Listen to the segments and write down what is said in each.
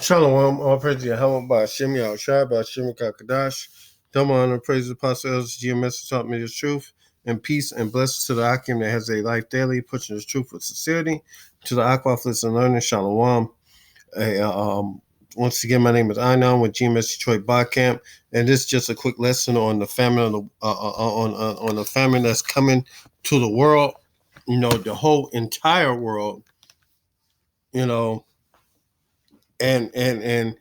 Shalom, all praise to Yahweh by Hashem Yahushua by Hashem Kakadash. Double honor, praise the Apostle Elders GMS taught me the truth, and peace and blessings to the Akim that has a life daily, pushing the truth with sincerity. To the Aquaflits and learning, Shalom. Once again, my name is Anon with GMS Detroit Bar Camp, and this is just a quick lesson on the famine on the famine that's coming to the world. You know, the whole entire world. You know, and and and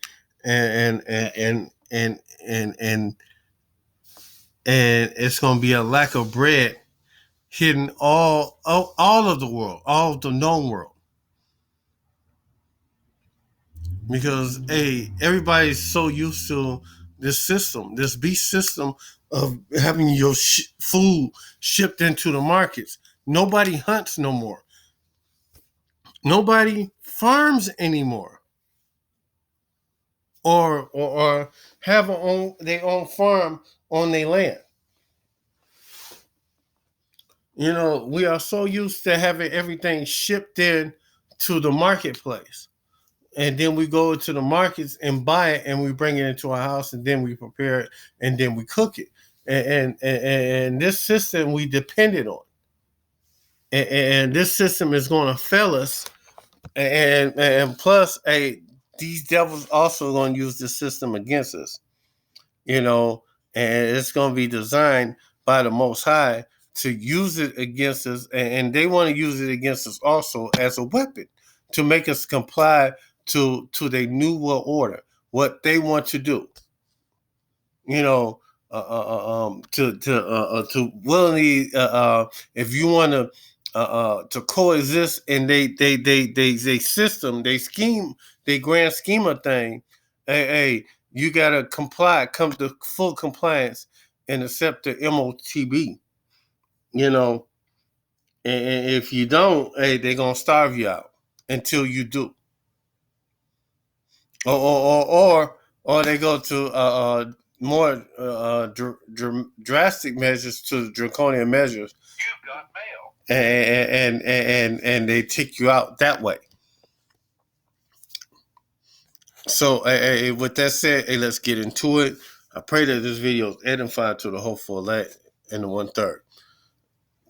and and and and and and, and it's going to be a lack of bread hitting all of the world, all of the known world, because everybody's so used to this system, this beast system of having your food shipped into the markets. Nobody hunts no more. Nobody farms anymore, or have their own farm on their land. You know, we are so used to having everything shipped in to the marketplace. And then we go to the markets and buy it, and we bring it into our house, and then we prepare it, and then we cook it. And this system we depended on. And this system is going to fail us. And plus, these devils also going to use this system against us. You know, and it's going to be designed by the Most High to use it against us, and they want to use it against us also as a weapon to make us comply to their new world order, what they want to do. You know, to willingly, if you want to coexist in they system, they scheme, they grand scheme of thing. Hey, you gotta come to full compliance and accept the MOTB. You know, and if you don't, they're gonna starve you out until you do, or they go to more drastic measures, to draconian measures. You've got mail, and they take you out that way. So, with that said, let's get into it. I pray that this video is edifying to the hopeful elect and the 1/3.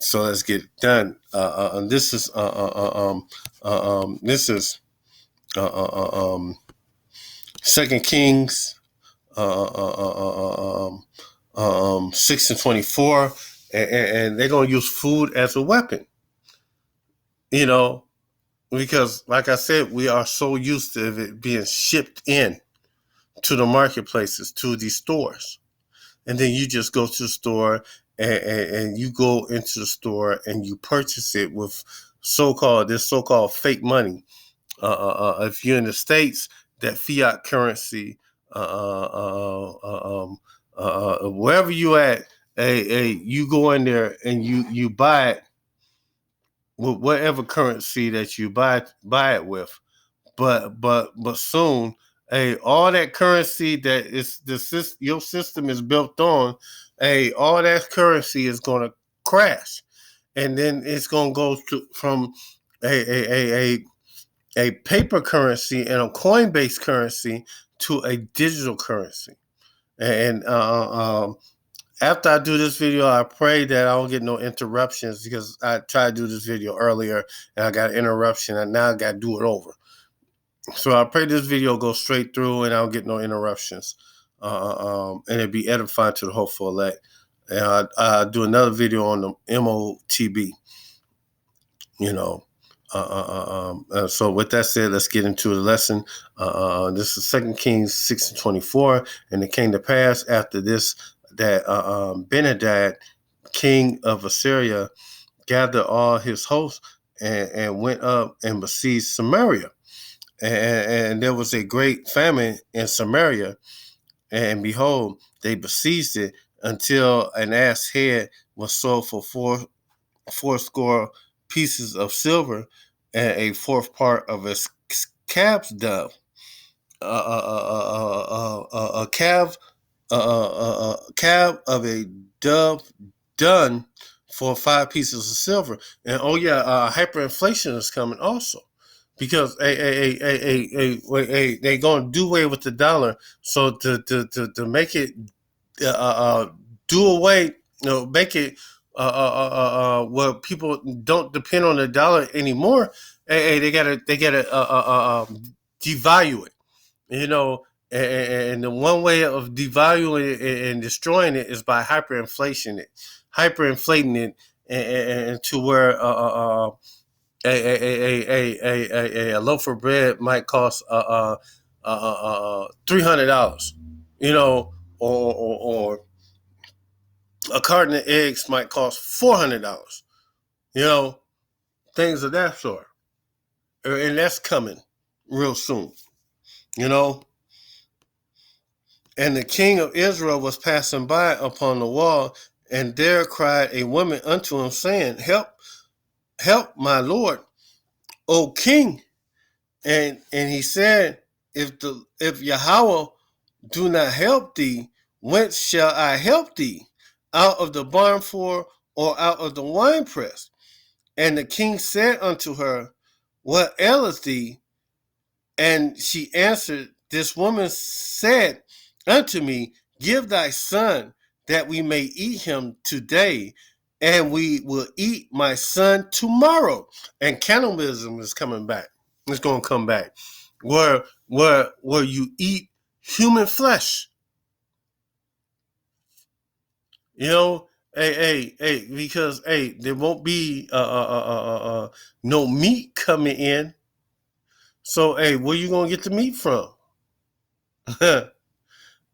So let's get it done. This is Second Kings 6:24, and they're gonna use food as a weapon. You know, because like I said, we are so used to it being shipped in to the marketplaces, to these stores, and then you just go to the store and you go into the store and you purchase it with so-called fake money. If you're in the States, that fiat currency, wherever you at, you go in there and you buy it with whatever currency that you buy it with. But soon, all that currency that is your system is built on, all that currency is going to crash, and then it's going to go from a paper currency and a coin-based currency to a digital currency. And after I do this video, I pray that I don't get no interruptions, because I tried to do this video earlier and I got an interruption, and now I got to do it over. So I pray this video goes straight through and I don't get no interruptions, and it be edifying to the hopeful elect. And I'll do another video on the MOTB. You know. So with that said, let's get into the lesson. This is 2 Kings 6:24, and it came to pass after this that Benhadad, king of Assyria, gathered all his hosts and went up and besieged Samaria. And there was a great famine in Samaria, and behold, they besieged it until an ass head was sold for fourscore pieces of silver, and a fourth part of a calf's dove, a calf of a dove done for 5 pieces of silver. And hyperinflation is coming also. because they gonna do away with the dollar. So to make it do away, make it where people don't depend on the dollar anymore. They gotta devalue it. You know, and the one way of devaluing it and destroying it is by hyperinflating it, and to where a loaf of bread might cost $300, you know, or a carton of eggs might cost $400, you know, things of that sort, and that's coming real soon, you know. And the king of Israel was passing by upon the wall, and there cried a woman unto him, saying, "Help, help, my lord, O king." And he said, if Yahweh do not help thee, whence shall I help thee? Out of the barn floor, or out of the winepress? And the king said unto her, What aileth thee? And she answered, This woman said unto me, Give thy son, that we may eat him today, and we will eat my son tomorrow. And cannibalism is coming back. It's going to come back. Where you eat human flesh. You know, because there won't be no meat coming in. So where you gonna get the meat from?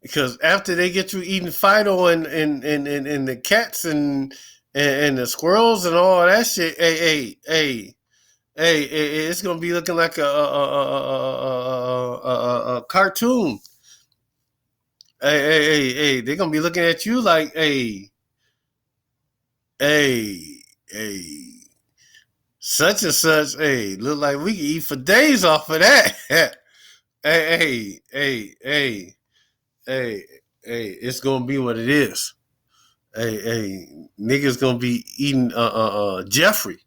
Because after they get you eating Fido and the cats and the squirrels and all that shit, it's gonna be looking like a cartoon. They're gonna be looking at you like, hey, hey, such and such, look like we can eat for days off of that. Hey, it's gonna be what it is. Niggas gonna be eating Jeffrey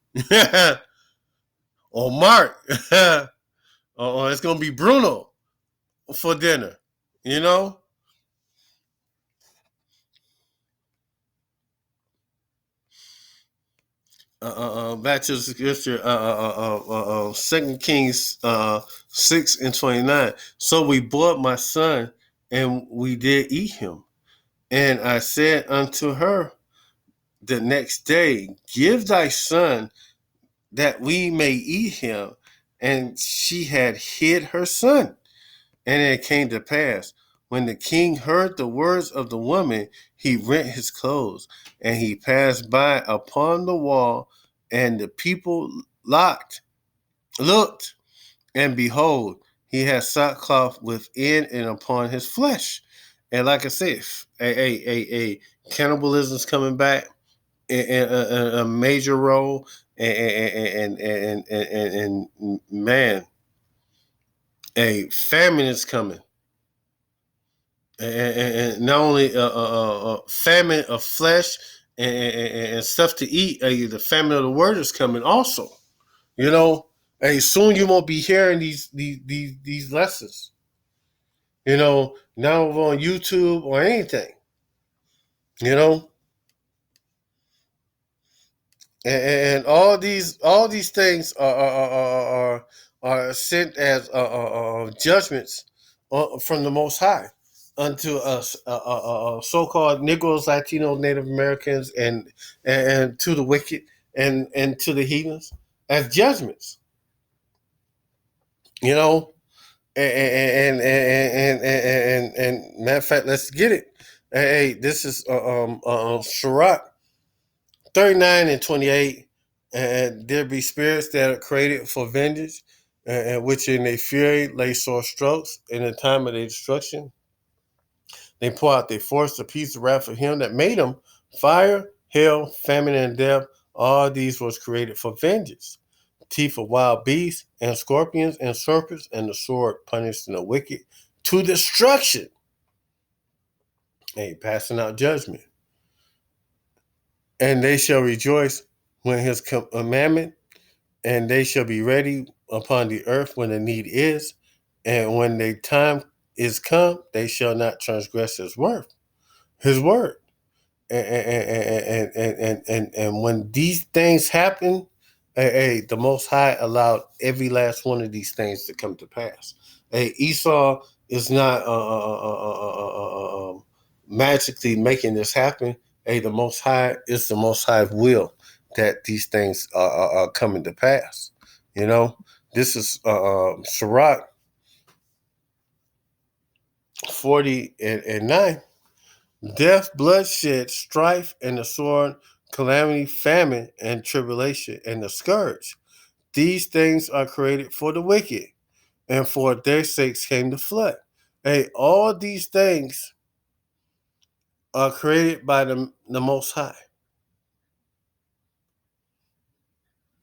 or Mark, or it's gonna be Bruno for dinner. You know. Back to the scripture, 2 Kings 6:29. So we bought my son, and we did eat him. And I said unto her the next day, Give thy son, that we may eat him. And she had hid her son. And it came to pass, when the king heard the words of the woman, he rent his clothes, and he passed by upon the wall, and the people looked, and behold, he had sackcloth within and upon his flesh. And like I said, cannibalism's coming back in a major role, and man, a famine is coming. And not only famine of flesh and stuff to eat, the famine of the word is coming also. You know, soon you won't be hearing these lessons. You know, now on YouTube or anything. You know, and all these things are sent as judgments from the Most High unto us, so-called Negroes, Latinos, Native Americans, and to the wicked and to the heathens as judgments. You know, and matter of fact, let's get it. Hey, this is Sirach 39:28, and there be spirits that are created for vengeance, and which in their fury lay sore strokes. In the time of their destruction, they pour out their force to peace the wrath of him that made them. Fire, hail, famine, and death, all these was created for vengeance. Teeth of wild beasts, and scorpions, and serpents, and the sword punished the wicked to destruction. Passing out judgment. And they shall rejoice when his commandment, and they shall be ready upon the earth when the need is, and when the time is come, they shall not transgress his word. And when these things happen, the Most High allowed every last one of these things to come to pass. Esau is not magically making this happen. The Most High is the Most High will that these things are coming to pass. You know, this is Sirach 40 and 9. Death, bloodshed, strife, and the sword, calamity, famine, and tribulation, and the scourge. These things are created for the wicked, and for their sakes came the flood. All these things are created by the Most High.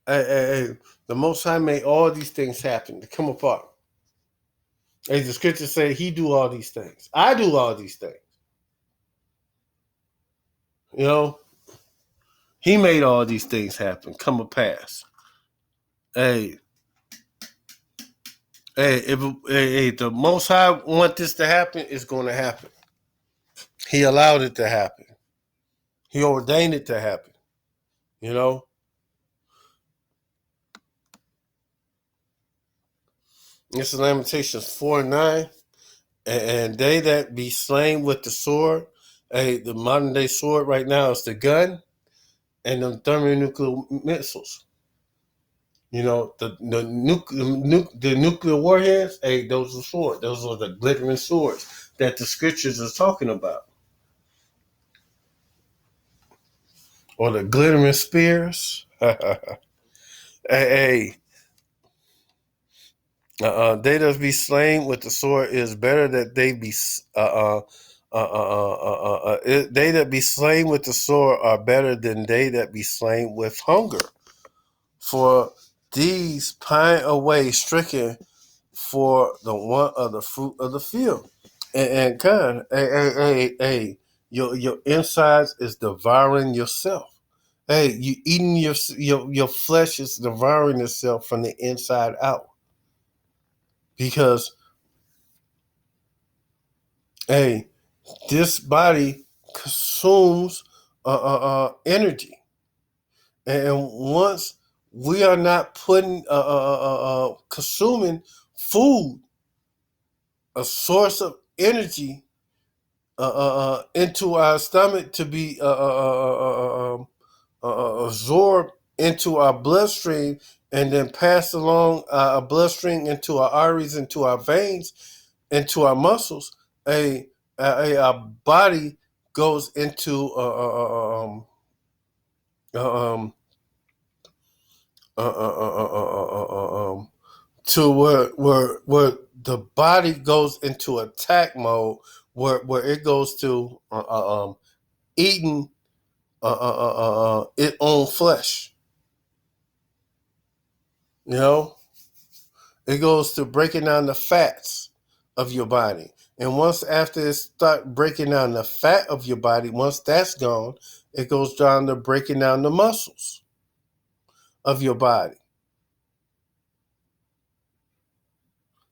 The Most High made all these things happen to come apart. As the scriptures say, He do all these things. I do all these things. You know, He made all these things happen, come to pass. Hey, if the Most High want this to happen, it's going to happen. He allowed it to happen. He ordained it to happen. You know. This is Lamentations 4:9. And they that be slain with the sword, the modern day sword right now is the gun and the thermonuclear missiles. You know, the nuclear warheads, those are swords. Those are the glittering swords that the scriptures are talking about. Or the glittering spears. Hey, they that be slain with the sword is better that they be they that be slain with the sword are better than they that be slain with hunger. For these pine away stricken for the want of the fruit of the field. And God, your insides is devouring yourself. You eating your flesh is devouring itself from the inside out. Because this body consumes energy, and once we are not putting consuming food, a source of energy, into our stomach to be absorbed into our bloodstream and then passed along our bloodstream into our arteries, into our veins, into our muscles, our body goes into to where the body goes into attack mode, where it goes to eating its own flesh. You know, it goes to breaking down the fats of your body. And once after it start breaking down the fat of your body, once that's gone, it goes down to breaking down the muscles of your body.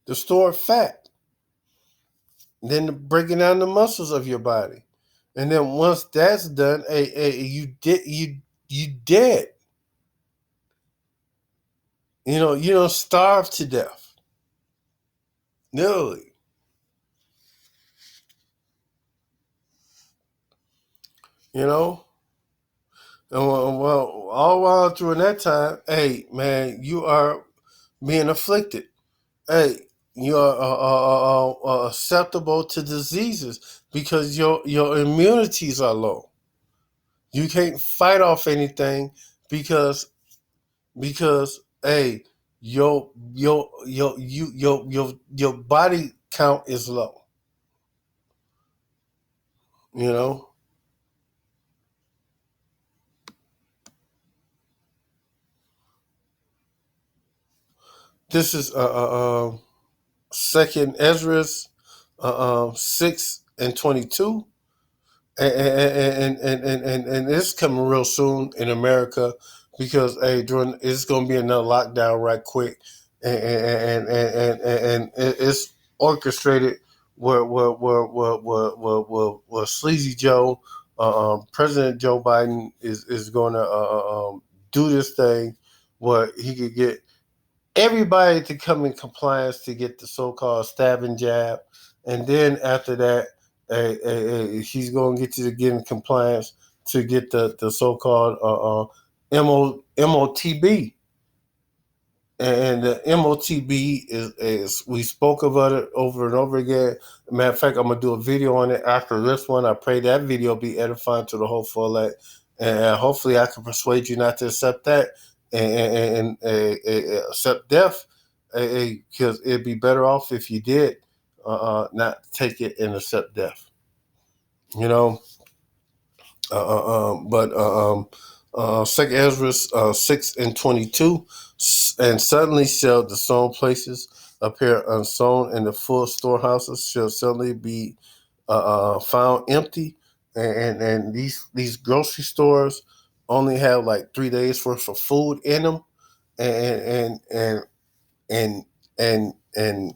The stored fat. Then breaking down the muscles of your body. And then once that's done, you dead. You know, you don't starve to death. Literally. You know? And well, all while during that time, man, you are being afflicted. You are susceptible to diseases because your immunities are low. You can't fight off anything because your body count is low. You know. This is Second Ezra's 6:22, and it's coming real soon in America because during it's gonna be another lockdown right quick, and it's orchestrated where Sleazy Joe, President Joe Biden is going to do this thing where he could get everybody to come in compliance to get the so-called stabbing jab, and then after that, he's going to get you to get in compliance to get the so-called MOTB. And the MOTB is we spoke about it over and over again. Matter of fact, I'm gonna do a video on it after this one. I pray that video be edifying to the whole full, and hopefully I can persuade you not to accept that and accept death, because it'd be better off if you did not take it and accept death. You know, but Second Ezra 6:22, and suddenly shall the sown places appear unsown, and the full storehouses shall suddenly be found empty, and these grocery stores only have like 3 days worth of food in them, and and and and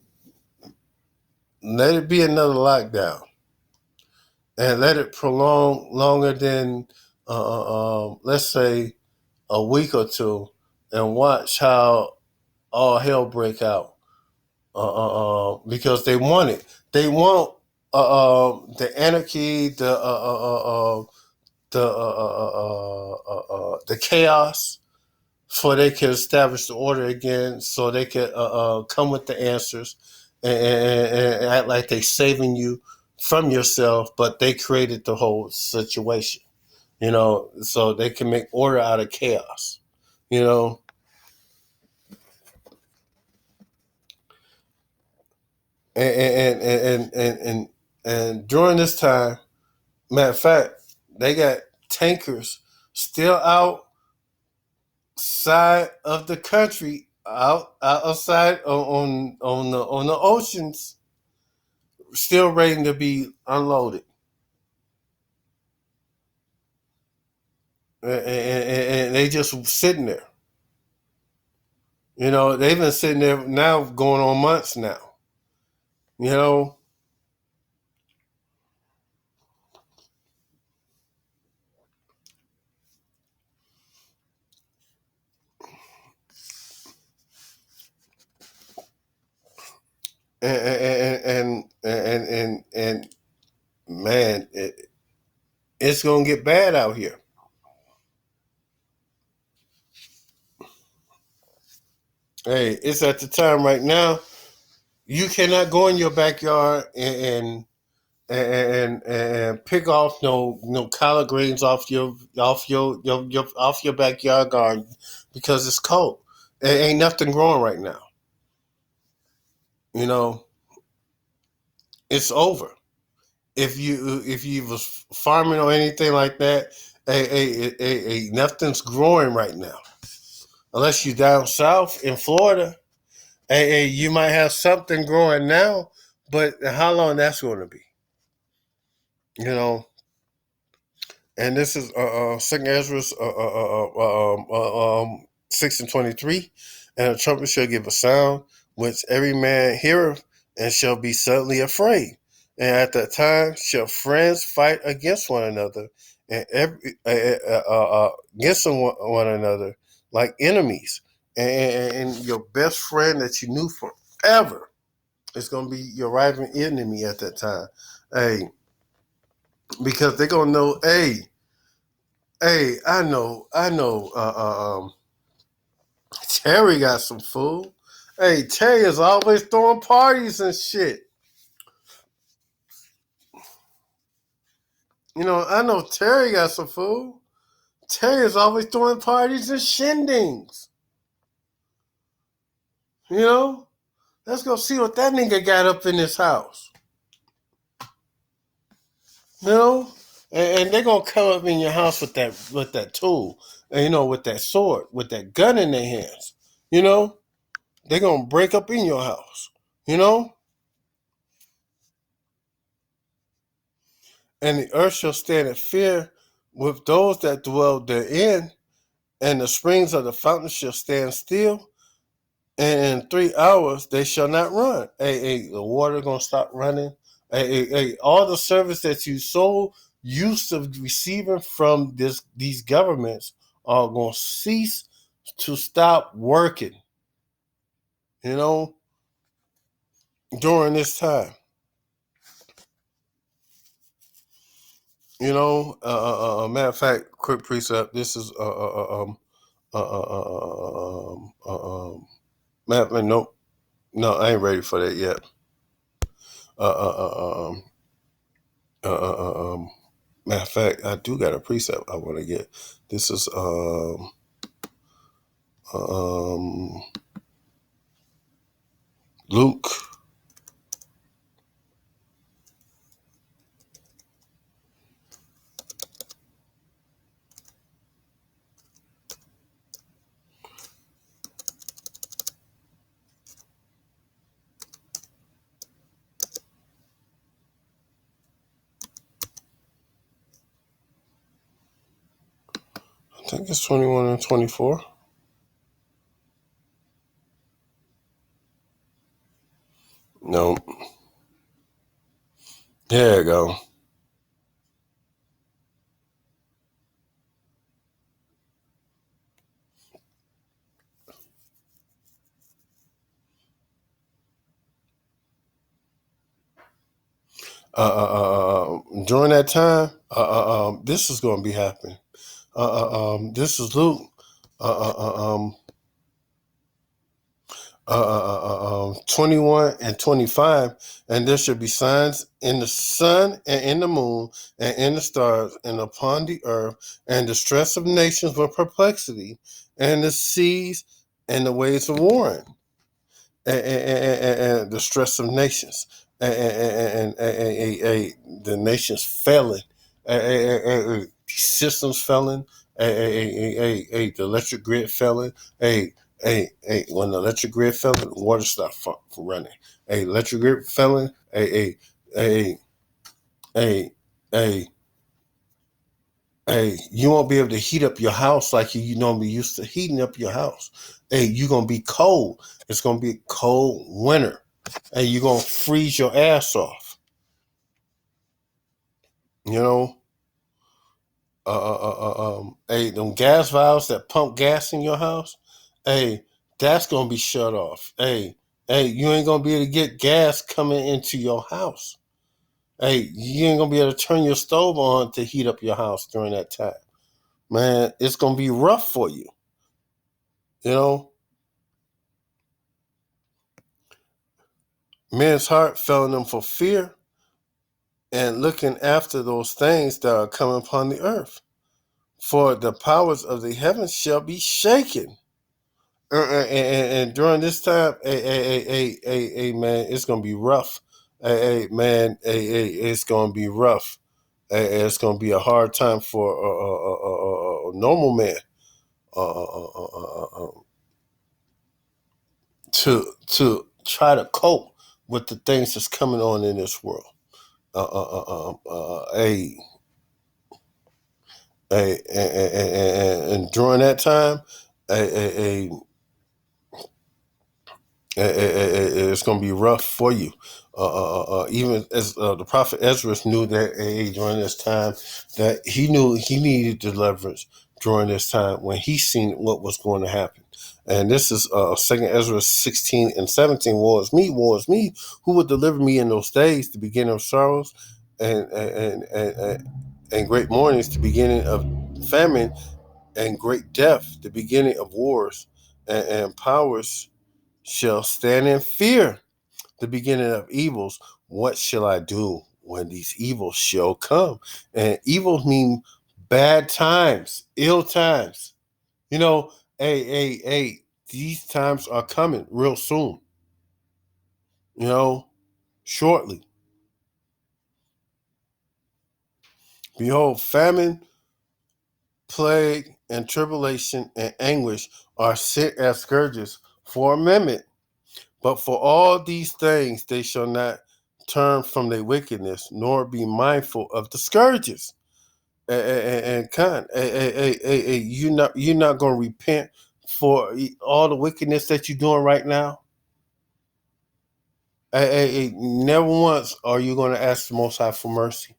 let it be another lockdown, and let it prolong longer than let's say a week or two, and watch how all hell break out. Because they want it. They want the anarchy, the chaos, so they can establish the order again, so they can come with the answers, and act like they saving you from yourself, but they created the whole situation. So they can make order out of chaos. You know, and during this time, matter of fact, they got tankers still outside of the country, outside on the oceans, still waiting to be unloaded, and they just sitting there. They've been sitting there now, going on months now. You know, and man, it's gonna get bad out here. Hey, it's at the time right now. You cannot go in your backyard and pick off no collard greens off your backyard garden, because it's cold. There ain't nothing growing right now. You know, it's over. If you was farming or anything like that, nothing's growing right now, unless you down south in Florida. You might have something growing now, but how long that's going to be? You know, and this is Second Ezra 6:23, and a trumpet shall give a sound, which every man heareth, and shall be suddenly afraid. And at that time shall friends fight against one another, and against one another like enemies. And your best friend that you knew forever is going to be your rival enemy at that time. Hey, because they're going to know, hey, I know. Terry got some food. Hey, Terry is always throwing parties and shit. I know Terry got some food. Terry is always throwing parties and shindigs. Let's go see what that nigga got up in his house. And they're gonna come up in your house with that tool, and with that sword, with that gun in their hands. They're gonna break up in your house. And the earth shall stand in fear with those that dwell therein, and the springs of the fountain shall stand still, and in 3 hours they shall not run. The water gonna stop running. All the service that you so used to receiving from these governments are gonna cease to stop working. You know, during this time. Matter of fact, quick precept. This is matter. Nope, no, I ain't ready for that yet. Uh, uh, uh, um, Matter of fact, I do got a precept I want to get. This is um, Luke. I think it's 21 and 24. No, there you go. During that time, this is going to be happening. This is Luke. 21 and 25, and there should be signs in the sun and in the moon and in the stars and upon the earth, and distress of nations with perplexity, and the seas and the waves of warring, and the stress of nations, the nations failing, systems failing, the electric grid failing, when the electric grid failing, the water stopped from running. Electric grid failing, a, a, a, you won't be able to heat up your house like you normally used to heating up your house. You're gonna be cold. It's gonna be a cold winter. You're gonna freeze your ass off. You know, them gas valves that pump gas in your house. That's gonna be shut off. You ain't gonna be able to get gas coming into your house. You ain't gonna be able to turn your stove on to heat up your house during that time. Man, it's gonna be rough for you. You know, men's heart failing them for fear and looking after those things that are coming upon the earth. For the powers of the heavens shall be shaken. And during this time, man, it's gonna be rough. Man, it's gonna be rough. It's gonna be a hard time for a normal man to try to cope with the things that's coming on in this world. And during that time, it's going to be rough for you. Even as the prophet Ezra knew that during this time, that he knew he needed deliverance during this time when he seen what was going to happen. And this is 2 Ezra 16 and 17. Woe is me, who will deliver me in those days, the beginning of sorrows and great mournings, the beginning of famine and great death, the beginning of wars, and powers shall stand in fear, the beginning of evils. What shall I do when these evils shall come? And evils mean bad times, ill times. You know, these times are coming real soon. You know, shortly. Behold, famine, plague, and tribulation and anguish are sent as scourges for a minute. But for all these things they shall not turn from their wickedness, nor be mindful of the scourges. And you're not going to repent for all the wickedness that you're doing right now? Never once are you going to ask the Most High for mercy,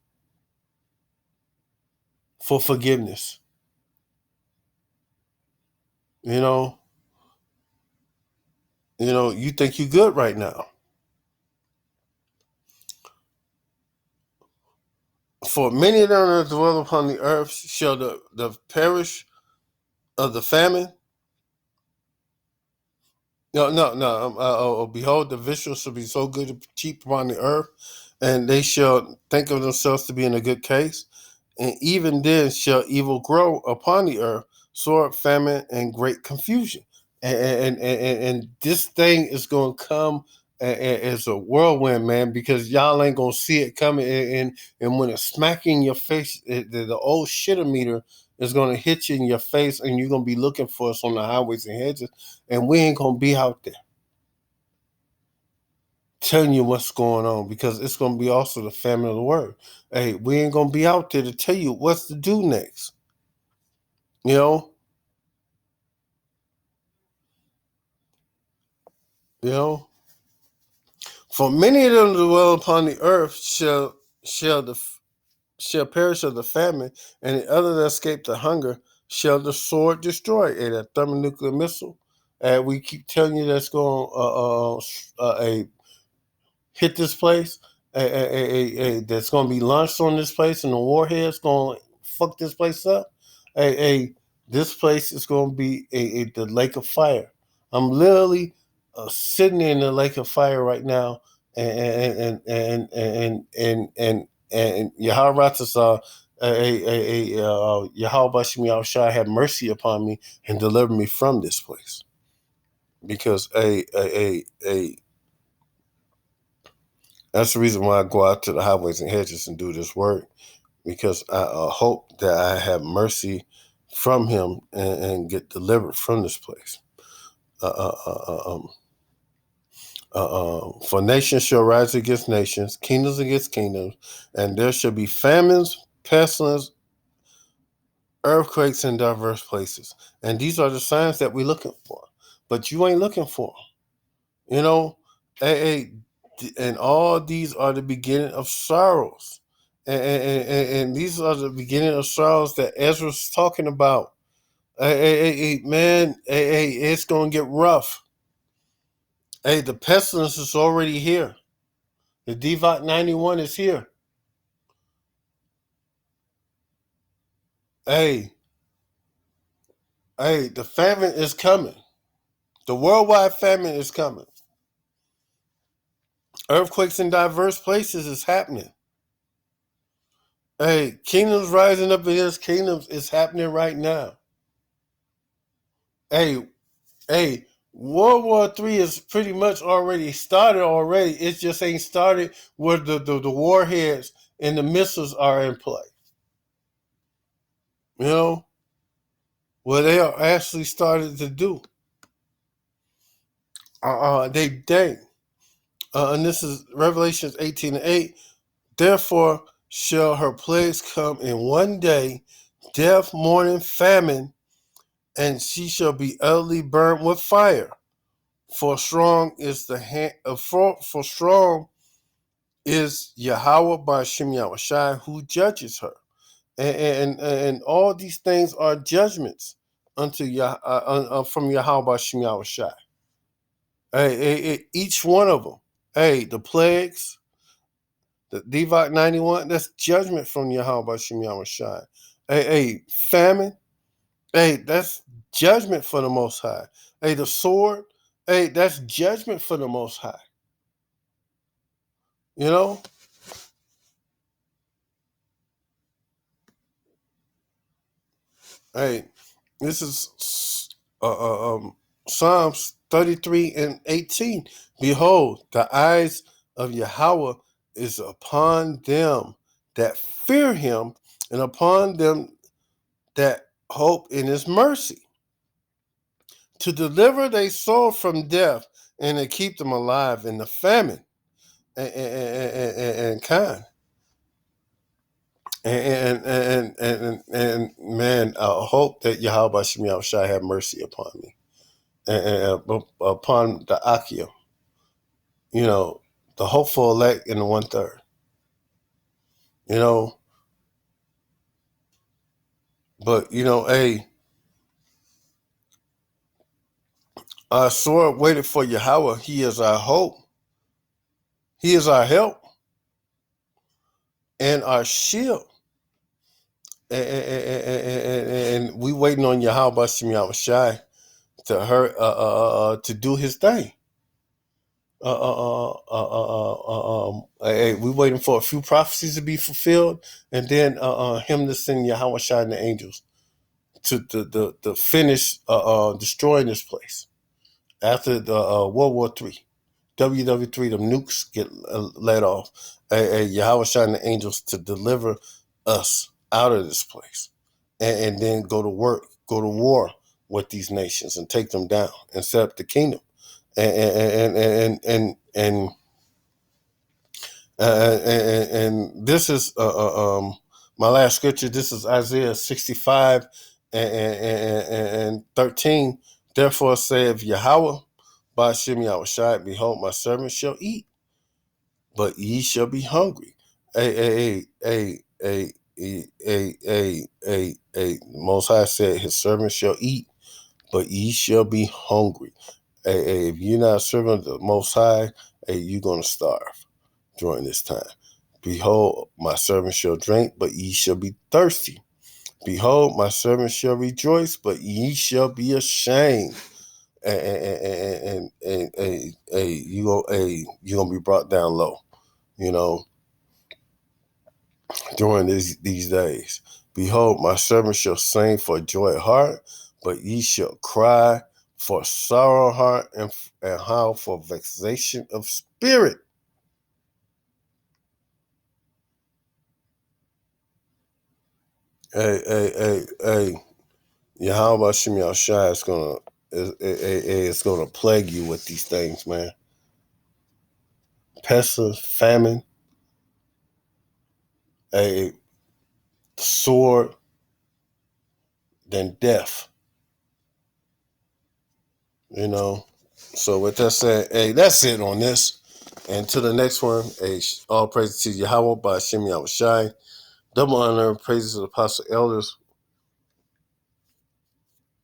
for forgiveness. You know, you think you're good right now. For many of them that dwell upon the earth shall the perish of the famine. No, no, no. Behold, the vicious shall be so good and cheap upon the earth, and they shall think of themselves to be in a good case. And even then shall evil grow upon the earth, sword, famine, and great confusion. And this thing is going to come as a whirlwind, man, because y'all ain't going to see it coming. And when it's smacking your face, the old shitter meter is going to hit you in your face, and you're going to be looking for us on the highways and hedges, and we ain't going to be out there telling you what's going on, because it's going to be also the famine of the word. Hey, we ain't going to be out there to tell you what's to do next. You know, you know. For many of them that dwell upon the earth shall the shall perish of the famine, and the other that escape the hunger shall the sword destroy. And a thermonuclear missile, and we keep telling you that's going hit this place, that's going to be launched on this place, and the warhead's going to fuck this place up. This place is going to be the lake of fire. I'm literally sitting in the lake of fire right now, and Yahweh Ratsasah, Yahweh Bashim Yahushua have mercy upon me and deliver me from this place, because that's the reason why I go out to the highways and hedges and do this work, because I hope that I have mercy from him and get delivered from this place. For nations shall rise against nations, kingdoms against kingdoms, and there shall be famines, pestilence, earthquakes in diverse places. And these are the signs that we're looking for. But you ain't looking for them. You know, and all these are the beginning of sorrows. And these are the beginning of sorrows that Ezra's talking about. Man, it's going to get rough. The pestilence is already here. The Devot 91 is here. Hey, the famine is coming. The worldwide famine is coming. Earthquakes in diverse places is happening. Kingdoms rising up against kingdoms is happening right now. Hey, World War III is pretty much already started already. It just ain't started where the warheads and the missiles are in play. You know, where they are actually started to do. And this is Revelations 18:8. Therefore shall her plagues come in one day, death, mourning, famine, and she shall be utterly burnt with fire. For strong is the hand. For strong is Yahweh by Shem Yahushai who judges her, and all these things are judgments unto from Yahweh by Shem Yahushai. Each one of them. The plagues, the Devot 91, that's judgment from Yahweh by Shem Yahushai. Famine, that's judgment for the Most High. The sword, that's judgment for the Most High. You know? This is Psalms 33:18. Behold, the eyes of Yahweh is upon them that fear him, and upon them that hope in his mercy, to deliver their soul from death and to keep them alive in the famine and kind. And man, I hope that Yahweh Shem Yahushai have mercy upon me. upon the Akia, you know, the hopeful elect in the 1/3. You know, but hey, our sword waited for Yahweh. He is our hope. He is our help and our shield. And we waiting on Yahweh Bashim Yahushai to do his thing. We waiting for a few prophecies to be fulfilled, and then him to send Yahweh Shai and the angels to finish destroying this place after the World War III. WW3, the nukes get let off. Yahweh Shai and the angels to deliver us out of this place, and then go to war with these nations and take them down and set up the kingdom. And this is my last scripture. This is Isaiah 65 and 13. Therefore saith Yahweh, Ba'ashem Yahushai, behold, my servant shall eat, but ye shall be hungry. Most High said his servant shall eat, but ye shall be hungry. If you're not serving the Most High, you're going to starve during this time. Behold, my servant shall drink, but ye shall be thirsty. Behold, my servant shall rejoice, but ye shall be ashamed. And you're gonna be brought down low, during these days. Behold, my servant shall sing for joy at heart, but ye shall cry for sorrow heart and howl for vexation of spirit. Hey. Yahweh Hashem Yahushua is gonna plague you with these things, man. Pestilence, famine, a sword, then death. So with that said, that's it on this. And to the next one, all praise to Yahweh by Hashem Yahushua. Double honor and praises to the apostle elders.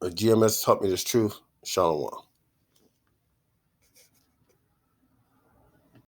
GMS taught me this truth. Shalom.